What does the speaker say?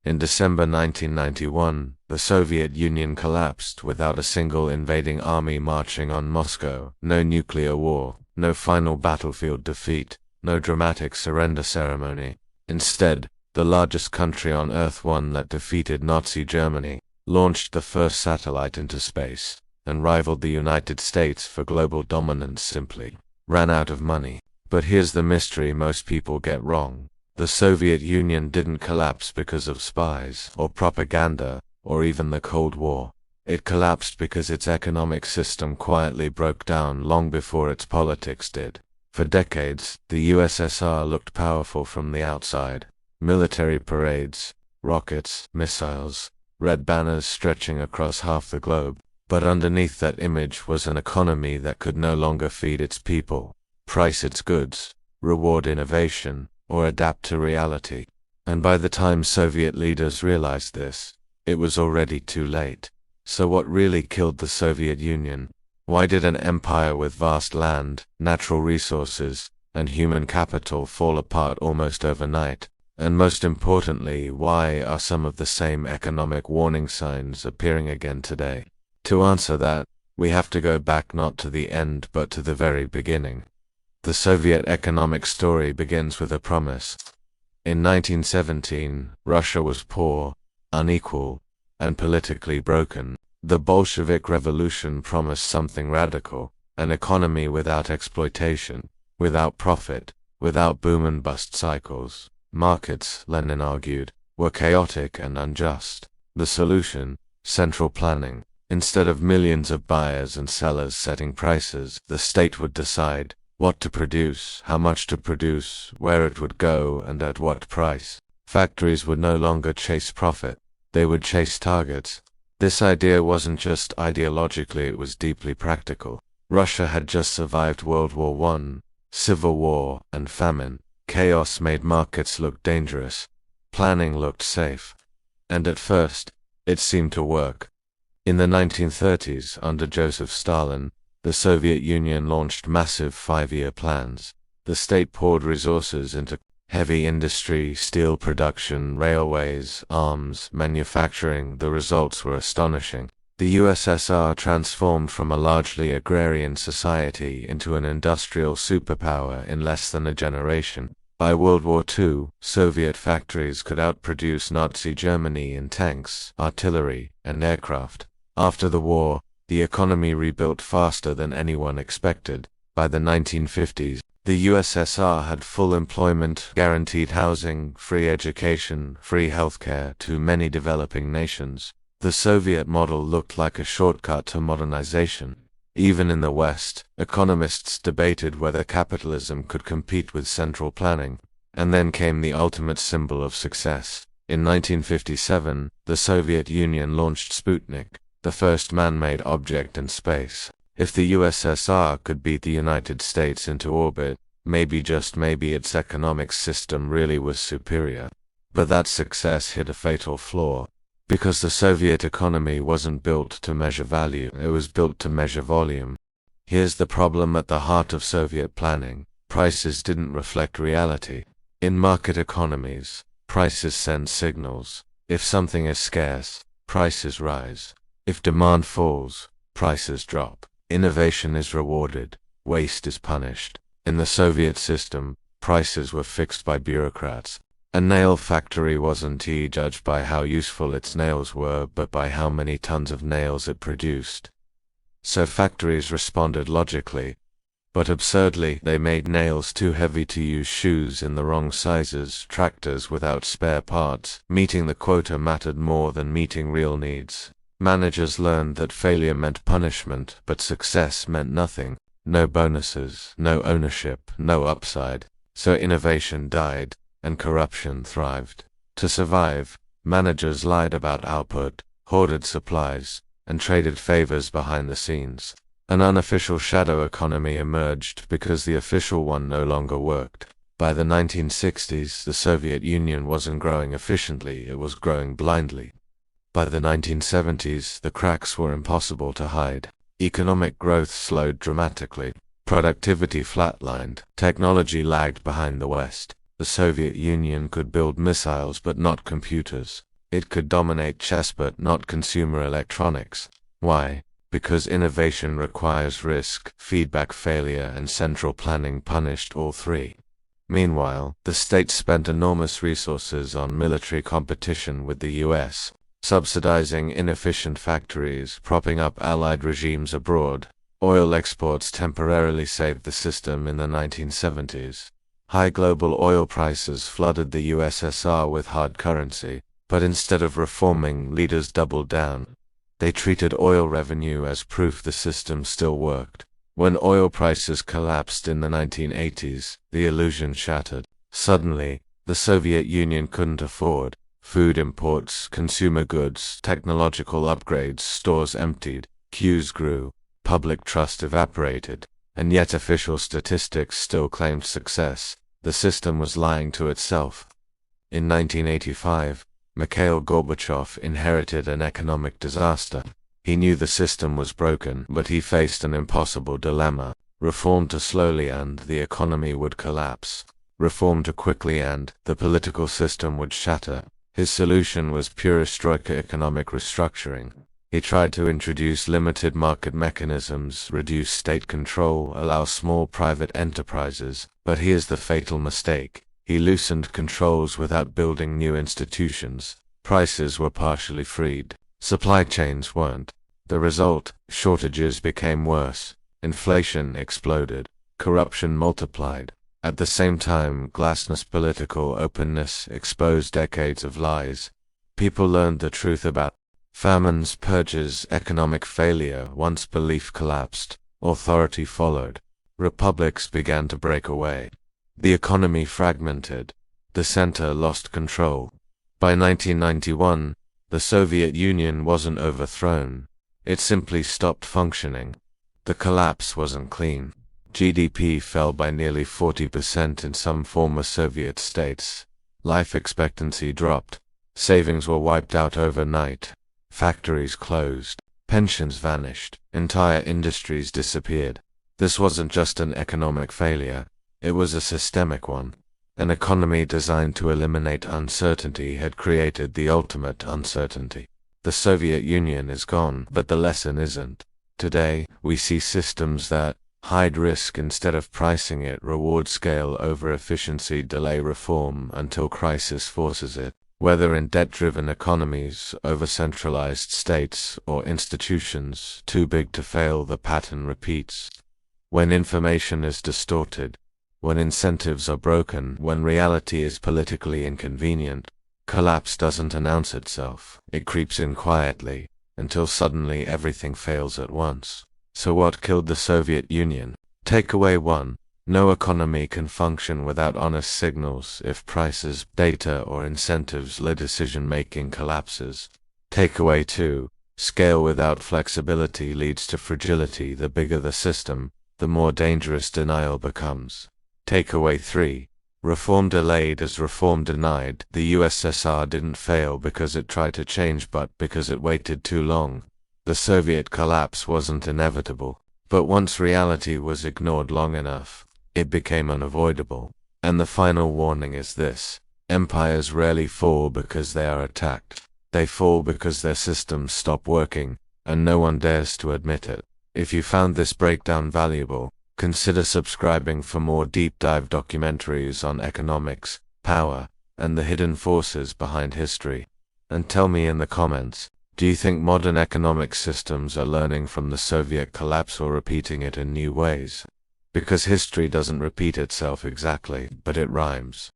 In December 1991, the Soviet Union collapsed without a single invading army marching on Moscow, no nuclear war, no final battlefield defeat, no dramatic surrender ceremony. Instead, the largest country on Earth, one that defeated Nazi Germany, launched the first satellite into space, and rivaled the United States for global dominance, simply ran out of money. But here's the mystery most people get wrong. The Soviet Union didn't collapse because of spies, or propaganda, or even the Cold War. It collapsed because its economic system quietly broke down long before its politics did. For decades, the USSR looked powerful from the outside. Military parades, rockets, missiles, red banners stretching across half the globe. But underneath that image was an economy that could no longer feed its people, price its goods, reward innovation, or adapt to reality. And by the time Soviet leaders realized this, it was already too late. So what really killed the Soviet Union? Why did an empire with vast land, natural resources, and human capital fall apart almost overnight? And most importantly, why are some of the same economic warning signs appearing again today? To answer that, we have to go back not to the end but to the very beginning. The Soviet economic story begins with a promise. In 1917, Russia was poor, unequal, and politically broken. The Bolshevik Revolution promised something radical, an economy without exploitation, without profit, without boom and bust cycles. Markets, Lenin argued, were chaotic and unjust. The solution? Central planning. Instead of millions of buyers and sellers setting prices, the state would decide what to produce, how much to produce, where it would go, and at what price. Factories would no longer chase profit. They would chase targets. This idea wasn't just ideologically, it was deeply practical. Russia had just survived World War I, civil war, and famine. Chaos made markets look dangerous. Planning looked safe. And at first, it seemed to work. In the 1930s, under Joseph Stalin, the Soviet Union launched massive 5-year plans. The state poured resources into heavy industry, steel production, railways, arms, manufacturing. The results were astonishing. The USSR transformed from a largely agrarian society into an industrial superpower in less than a generation. By World War II, Soviet factories could outproduce Nazi Germany in tanks, artillery, and aircraft. After the war, the economy rebuilt faster than anyone expected. By the 1950s, the USSR had full employment, guaranteed housing, free education, free healthcare to many developing nations. The Soviet model looked like a shortcut to modernization. Even in the West, economists debated whether capitalism could compete with central planning. And then came the ultimate symbol of success. In 1957, the Soviet Union launched Sputnik, the first man-made object in space. If the USSR could beat the United States into orbit, maybe, just maybe, its economic system really was superior. But that success hit a fatal flaw. Because the Soviet economy wasn't built to measure value, it was built to measure volume. Here's the problem at the heart of Soviet planning. Prices didn't reflect reality. In market economies, prices send signals. If something is scarce, prices rise. If demand falls, prices drop. Innovation is rewarded, waste is punished. In the Soviet system, prices were fixed by bureaucrats. A nail factory wasn't judged by how useful its nails were, but by how many tons of nails it produced. So factories responded logically, but absurdly, they made nails too heavy to use, shoes in the wrong sizes, tractors without spare parts. Meeting the quota mattered more than meeting real needs. Managers learned that failure meant punishment, but success meant nothing. No bonuses, no ownership, no upside. So innovation died, and corruption thrived. To survive, managers lied about output, hoarded supplies, and traded favors behind the scenes. An unofficial shadow economy emerged because the official one no longer worked. By the 1960s, the Soviet Union wasn't growing efficiently, it was growing blindly. By the 1970s, the cracks were impossible to hide. Economic growth slowed dramatically. Productivity flatlined. Technology lagged behind the West. The Soviet Union could build missiles but not computers. It could dominate chess but not consumer electronics. Why? Because innovation requires risk, feedback failure, and central planning punished all three. Meanwhile, the states spent enormous resources on military competition with the US, subsidizing inefficient factories, propping up allied regimes abroad. Oil exports temporarily saved the system in the 1970s. High global oil prices flooded the USSR with hard currency, but instead of reforming, leaders doubled down. They treated oil revenue as proof the system still worked. When oil prices collapsed in the 1980s, the illusion shattered. Suddenly, the Soviet Union couldn't afford food imports, consumer goods, technological upgrades, stores emptied, queues grew, public trust evaporated, and yet official statistics still claimed success. The system was lying to itself. In 1985, Mikhail Gorbachev inherited an economic disaster. He knew the system was broken, but he faced an impossible dilemma: reform too slowly and the economy would collapse. Reform too quickly and the political system would shatter. His solution was perestroika economic restructuring. He tried to introduce limited market mechanisms, reduce state control, allow small private enterprises, but here's the fatal mistake. He loosened controls without building new institutions. Prices were partially freed. Supply chains weren't. The result: shortages became worse. Inflation exploded. Corruption multiplied. At the same time, glasnost political openness exposed decades of lies. People learned the truth about famines, purges, economic failure. Once belief collapsed, authority followed. Republics began to break away. The economy fragmented. The center lost control. By 1991, the Soviet Union wasn't overthrown. It simply stopped functioning. The collapse wasn't clean. GDP fell by nearly 40% in some former Soviet states. Life expectancy dropped. Savings were wiped out overnight. Factories closed. Pensions vanished. Entire industries disappeared. This wasn't just an economic failure. It was a systemic one. An economy designed to eliminate uncertainty had created the ultimate uncertainty. The Soviet Union is gone, but the lesson isn't. Today, we see systems that hide risk instead of pricing it, reward scale over efficiency, delay reform until crisis forces it. Whether in debt-driven economies, over-centralized states, or institutions too big to fail, the pattern repeats. When information is distorted, when incentives are broken, when reality is politically inconvenient, collapse doesn't announce itself. It creeps in quietly, until suddenly everything fails at once. So what killed the Soviet Union? Takeaway 1. No economy can function without honest signals. If prices, data, or incentives lead decision-making collapses. Takeaway 2. Scale without flexibility leads to fragility. The bigger the system, the more dangerous denial becomes. Takeaway 3. Reform delayed is reform denied. The USSR didn't fail because it tried to change, but because it waited too long. The Soviet collapse wasn't inevitable, but once reality was ignored long enough, it became unavoidable. And the final warning is this: empires rarely fall because they are attacked. They fall because their systems stop working, and no one dares to admit it. If you found this breakdown valuable, consider subscribing for more deep dive documentaries on economics, power, and the hidden forces behind history. And tell me in the comments, do you think modern economic systems are learning from the Soviet collapse or repeating it in new ways? Because history doesn't repeat itself exactly, but it rhymes.